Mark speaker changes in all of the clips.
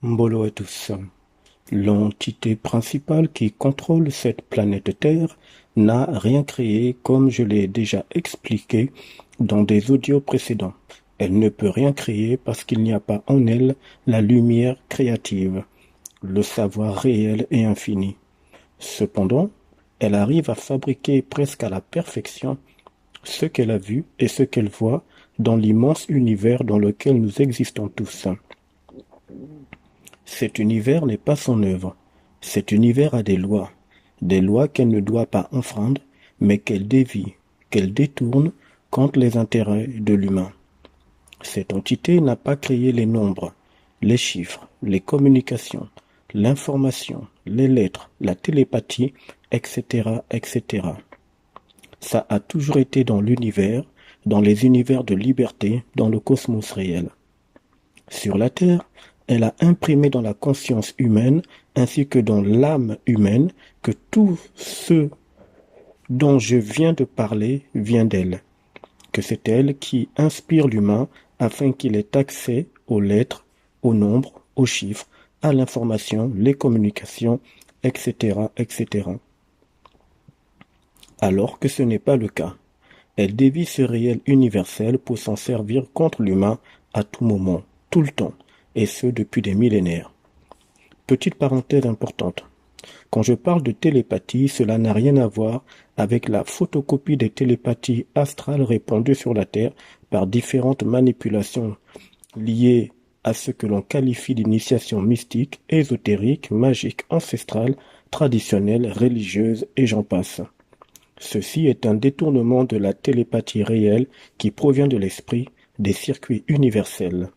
Speaker 1: Mbolo à tous. L'entité principale qui contrôle cette planète Terre n'a rien créé comme je l'ai déjà expliqué dans des audios précédents. Elle ne peut rien créer parce qu'il n'y a pas en elle la lumière créative, le savoir réel et infini. Cependant, elle arrive à fabriquer presque à la perfection ce qu'elle a vu et ce qu'elle voit dans l'immense univers dans lequel nous existons tous. Cet univers n'est pas son œuvre. Cet univers a des lois qu'elle ne doit pas enfreindre, mais qu'elle dévie, qu'elle détourne contre les intérêts de l'humain. Cette entité n'a pas créé les nombres, les chiffres, les communications, l'information, les lettres, la télépathie, etc., etc. Ça a toujours été dans l'univers, dans les univers de liberté, dans le cosmos réel. Sur la Terre, elle a imprimé dans la conscience humaine ainsi que dans l'âme humaine que tout ce dont je viens de parler vient d'elle, que c'est elle qui inspire l'humain afin qu'il ait accès aux lettres, aux nombres, aux chiffres, à l'information, les communications, etc., etc. Alors que ce n'est pas le cas. Elle dévie ce réel universel pour s'en servir contre l'humain à tout moment, tout le temps, et ce depuis des millénaires. Petite parenthèse importante. Quand je parle de télépathie, cela n'a rien à voir avec la photocopie des télépathies astrales répandues sur la Terre par différentes manipulations liées à ce que l'on qualifie d'initiation mystique, ésotérique, magique, ancestrale, traditionnelle, religieuse et j'en passe. Ceci est un détournement de la télépathie réelle qui provient de l'esprit des circuits universels,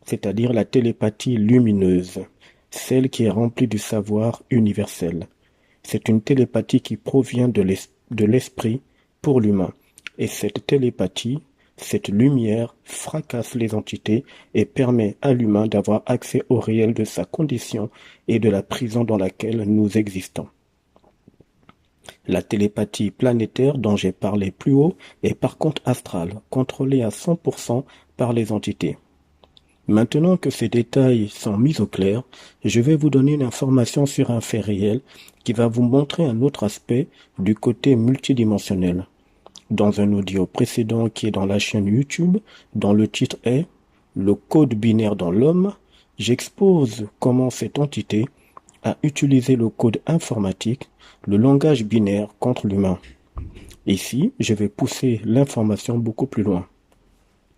Speaker 1: c'est-à-dire la télépathie lumineuse, celle qui est remplie du savoir universel. C'est une télépathie qui provient de l'esprit pour l'humain, et cette télépathie, cette lumière fracasse les entités et permet à l'humain d'avoir accès au réel de sa condition et de la prison dans laquelle nous existons. La télépathie planétaire dont j'ai parlé plus haut est par contre astrale, contrôlée à 100% par les entités. Maintenant que ces détails sont mis au clair, je vais vous donner une information sur un fait réel qui va vous montrer un autre aspect du côté multidimensionnel. Dans un audio précédent qui est dans la chaîne YouTube, dont le titre est « Le code binaire dans l'homme », j'expose comment cette entité a utilisé le code informatique, le langage binaire contre l'humain. Ici, je vais pousser l'information beaucoup plus loin.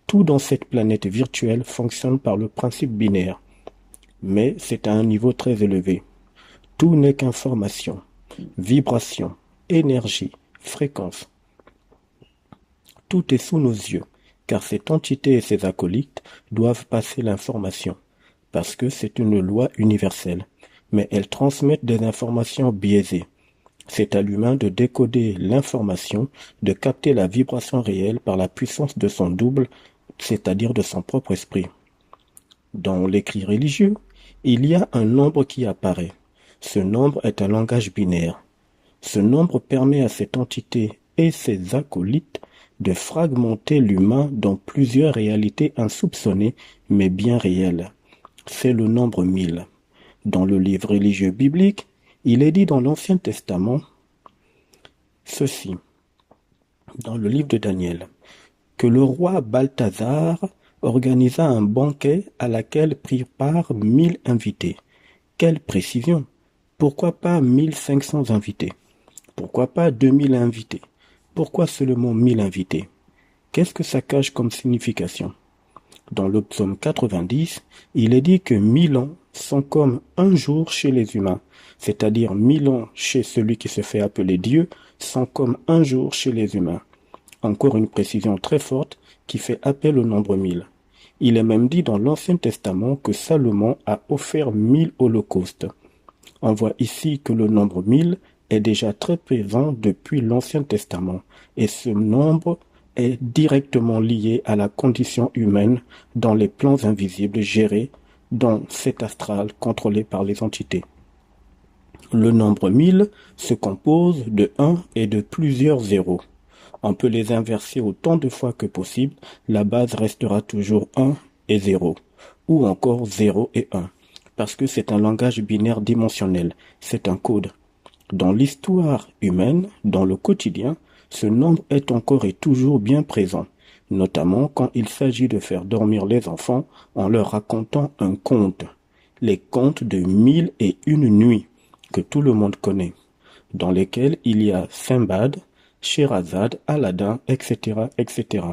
Speaker 1: Tout dans cette planète virtuelle fonctionne par le principe binaire, mais c'est à un niveau très élevé. Tout n'est qu'information, vibration, énergie, fréquence. Tout est sous nos yeux, car cette entité et ses acolytes doivent passer l'information, parce que c'est une loi universelle, mais elles transmettent des informations biaisées. C'est à l'humain de décoder l'information, de capter la vibration réelle par la puissance de son double, c'est-à-dire de son propre esprit. Dans l'écrit religieux, il y a un nombre qui apparaît. Ce nombre est un langage binaire. Ce nombre permet à cette entité et ses acolytes de fragmenter l'humain dans plusieurs réalités insoupçonnées mais bien réelles. C'est le nombre 1000. Dans le livre religieux biblique, il est dit dans l'Ancien Testament ceci, dans le livre de Daniel, que le roi Balthazar organisa un banquet à laquelle prirent part 1000 invités. Quelle précision! Pourquoi pas 1500 invités? Pourquoi pas 2000 invités? Pourquoi seulement 1000 invités? Qu'est-ce que ça cache comme signification? Dans le psaume 90, il est dit que 1000 ans sont comme un jour chez les humains, c'est-à-dire 1000 ans chez celui qui se fait appeler Dieu sont comme un jour chez les humains. Encore une précision très forte qui fait appel au nombre 1000. Il est même dit dans l'Ancien Testament que Salomon a offert 1000 holocaustes. On voit ici que le nombre 1000 est déjà très présent depuis l'Ancien Testament, et ce nombre est directement lié à la condition humaine dans les plans invisibles gérés dans cet astral contrôlé par les entités. Le nombre 1000 se compose de 1 et de plusieurs zéros. On peut les inverser autant de fois que possible, la base restera toujours 1 et 0, ou encore 0 et 1. parce que c'est un langage binaire dimensionnel, c'est un code. Dans l'histoire humaine, dans le quotidien, ce nombre est encore et toujours bien présent, notamment quand il s'agit de faire dormir les enfants en leur racontant un conte, les contes de 1001 nuits, que tout le monde connaît, dans lesquels il y a Simbad, Sherazade, Aladdin, etc., etc.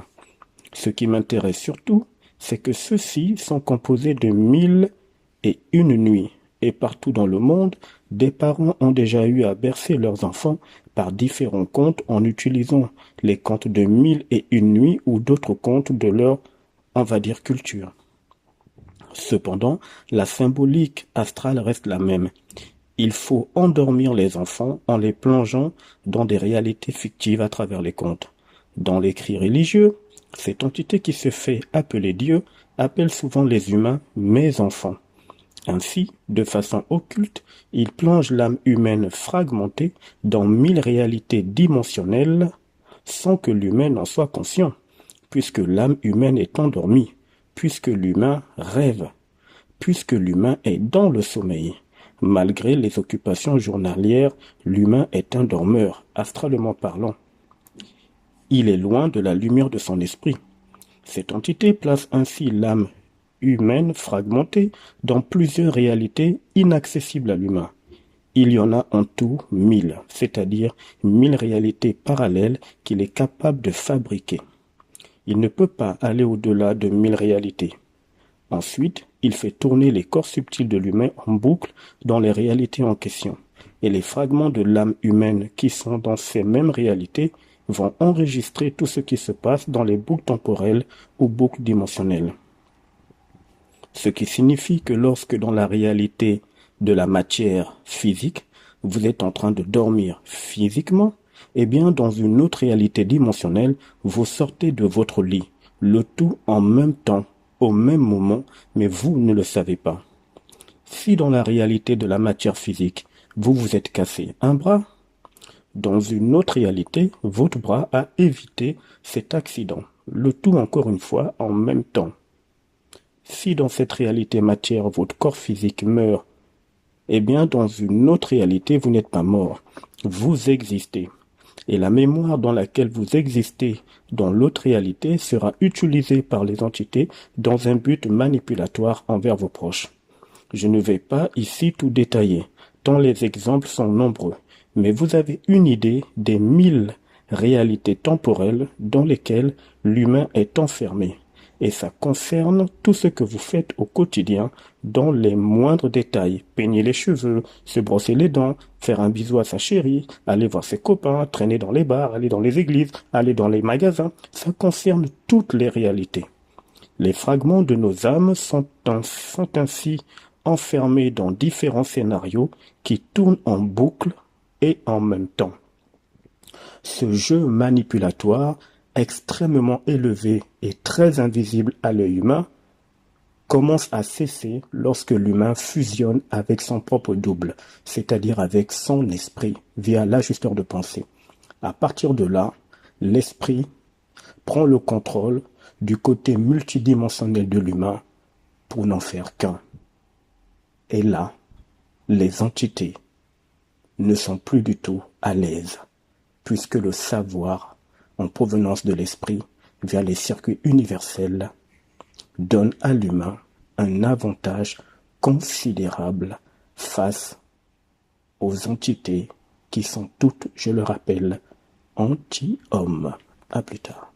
Speaker 1: Ce qui m'intéresse surtout, c'est que ceux-ci sont composés de 1001 nuits, et partout dans le monde, des parents ont déjà eu à bercer leurs enfants par différents contes en utilisant les contes de 1001 nuits ou d'autres contes de leur, on va dire, culture. Cependant, la symbolique astrale reste la même. Il faut endormir les enfants en les plongeant dans des réalités fictives à travers les contes. Dans l'écrit religieux, cette entité qui se fait appeler Dieu appelle souvent les humains « mes enfants ». Ainsi, de façon occulte, il plonge l'âme humaine fragmentée dans 1000 réalités dimensionnelles sans que l'humain en soit conscient, puisque l'âme humaine est endormie, puisque l'humain rêve, puisque l'humain est dans le sommeil. Malgré les occupations journalières, l'humain est un dormeur, astralement parlant. Il est loin de la lumière de son esprit. Cette entité place ainsi l'âme humaine fragmentée dans plusieurs réalités inaccessibles à l'humain. Il y en a en tout 1000, c'est-à-dire 1000 réalités parallèles qu'il est capable de fabriquer. Il ne peut pas aller au-delà de 1000 réalités. Ensuite, il fait tourner les corps subtils de l'humain en boucle dans les réalités en question. Et les fragments de l'âme humaine qui sont dans ces mêmes réalités vont enregistrer tout ce qui se passe dans les boucles temporelles ou boucles dimensionnelles. Ce qui signifie que lorsque dans la réalité de la matière physique, vous êtes en train de dormir physiquement, eh bien dans une autre réalité dimensionnelle, vous sortez de votre lit, le tout en même temps, au même moment, mais vous ne le savez pas. Si dans la réalité de la matière physique, vous vous êtes cassé un bras, dans une autre réalité, votre bras a évité cet accident, le tout encore une fois en même temps. Si dans cette réalité matière, votre corps physique meurt, eh bien dans une autre réalité, vous n'êtes pas mort, vous existez. Et la mémoire dans laquelle vous existez dans l'autre réalité sera utilisée par les entités dans un but manipulatoire envers vos proches. Je ne vais pas ici tout détailler, tant les exemples sont nombreux, mais vous avez une idée des 1000 réalités temporelles dans lesquelles l'humain est enfermé. Et ça concerne tout ce que vous faites au quotidien dans les moindres détails. Peigner les cheveux, se brosser les dents, faire un bisou à sa chérie, aller voir ses copains, traîner dans les bars, aller dans les églises, aller dans les magasins. Ça concerne toutes les réalités. Les fragments de nos âmes sont ainsi enfermés dans différents scénarios qui tournent en boucle et en même temps. Ce jeu manipulatoire extrêmement élevé et très invisible à l'œil humain, commence à cesser lorsque l'humain fusionne avec son propre double, c'est-à-dire avec son esprit, via l'ajusteur de pensée. À partir de là, l'esprit prend le contrôle du côté multidimensionnel de l'humain pour n'en faire qu'un. Et là, les entités ne sont plus du tout à l'aise, puisque le savoir en provenance de l'esprit, via les circuits universels, donne à l'humain un avantage considérable face aux entités qui sont toutes, je le rappelle, anti-hommes. À plus tard.